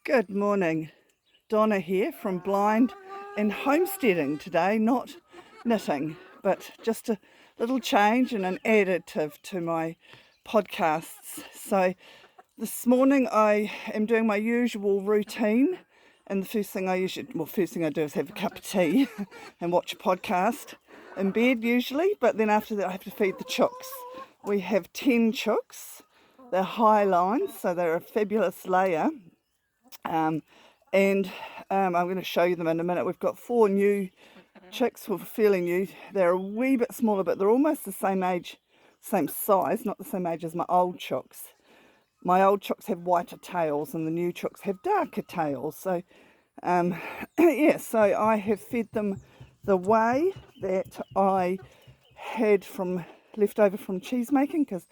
Good morning, Donna here from Blind and Homesteading today, not knitting, but just a little change and an additive to my podcasts. So this morning I am doing my usual routine, and the first thing I do is have a cup of tea and watch a podcast in bed usually, but then after that I have to feed the chooks. We have 10 chooks. They're high lines, so they're a fabulous layer. I'm going to show you them in a minute. We've got 4 new chicks, well, fairly new. They're a wee bit smaller, but they're almost the same age, same size, not the same age as my old chooks. My old chooks have whiter tails and the new chooks have darker tails. So, so I have fed them the whey that I had left over from cheese making, because,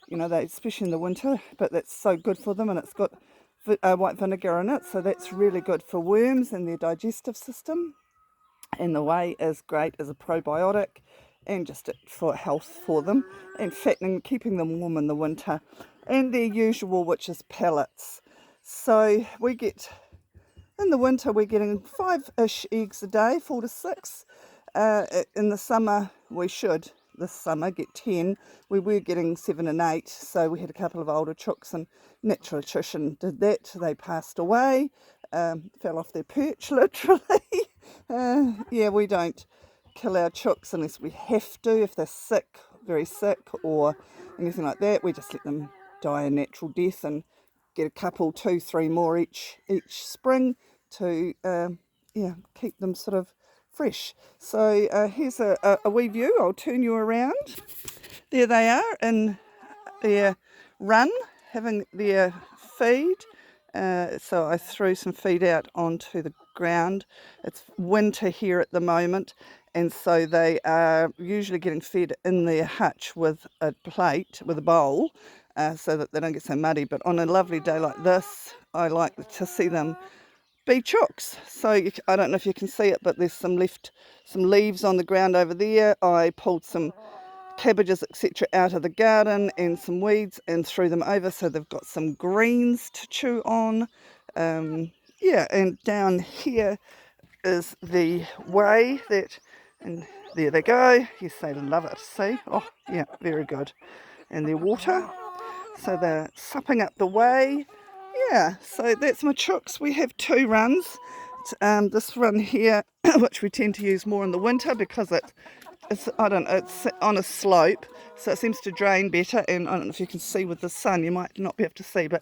they, especially in the winter, but that's so good for them, and it's got white vinegar in it, so that's really good for worms and their digestive system. And the whey is great as a probiotic and just for health for them, and fattening, keeping them warm in the winter. And their usual, which is pellets. So we get, in the winter, we're getting 5-ish eggs a day, 4 to 6. In the summer, we should, this summer, get 10. We were getting 7 and 8, so we had a couple of older chooks, and natural attrition did that. They passed away, fell off their perch, literally. We don't kill our chooks unless we have to. If they're sick, very sick, or anything like that, we just let them die a natural death and get a couple, 2, 3 more each spring to keep them sort of fresh. So here's a wee view. I'll turn you around. There they are in their run, having their feed. So I threw some feed out onto the ground. It's winter here at the moment, and so they are usually getting fed in their hutch with a plate, with a bowl, so that they don't get so muddy. But on a lovely day like this, I like to see them be chooks. So I don't know if you can see it, but there's some leaves on the ground over there. I pulled some cabbages, etc., out of the garden and some weeds and threw them over, so they've got some greens to chew on. And down here is the whey and there they go. Yes, they love it. See? Oh, yeah, very good. And their water. So they're supping up the whey. Yeah, so that's my chooks. We have 2 runs. This run here, which we tend to use more in the winter because it's on a slope, so it seems to drain better. And I don't know if you can see with the sun, you might not be able to see, but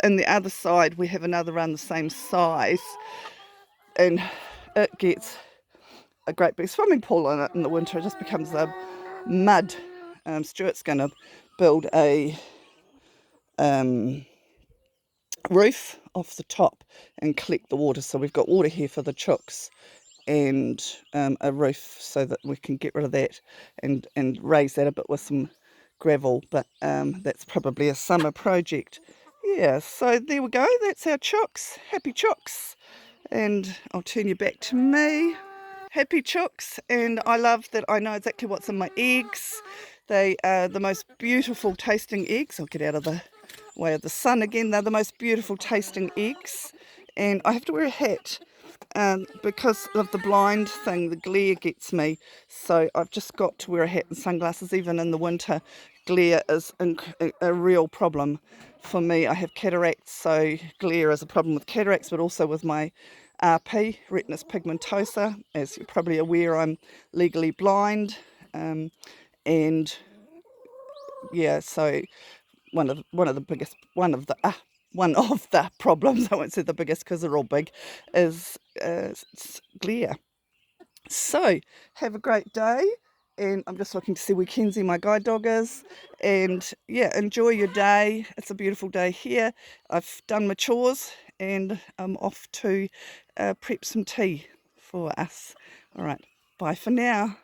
in the other side we have another run the same size, and it gets a great big swimming pool in it in the winter. It just becomes a mud. Stuart's going to build a roof off the top and collect the water, so we've got water here for the chooks and a roof so that we can get rid of that and raise that a bit with some gravel, but that's probably a summer project. So there we go, that's our chooks. Happy chooks. And I'll turn you back to me. Happy chooks, and I love that I know exactly what's in my eggs. They are the most beautiful tasting eggs. I'll get out of the way of the sun again. They're the most beautiful tasting eggs, and I have to wear a hat because of the blind thing. The glare gets me, so I've just got to wear a hat and sunglasses even in the winter. Glare is a real problem for me. I have cataracts, so glare is a problem with cataracts, but also with my RP, retinitis pigmentosa. As you're probably aware, I'm legally blind, so one of the problems, I won't say the biggest because they're all big, is glare. So have a great day, and I'm just looking to see where Kenzie, my guide dog, is. And enjoy your day. It's a beautiful day here. I've done my chores and I'm off to prep some tea for us. All right, bye for now.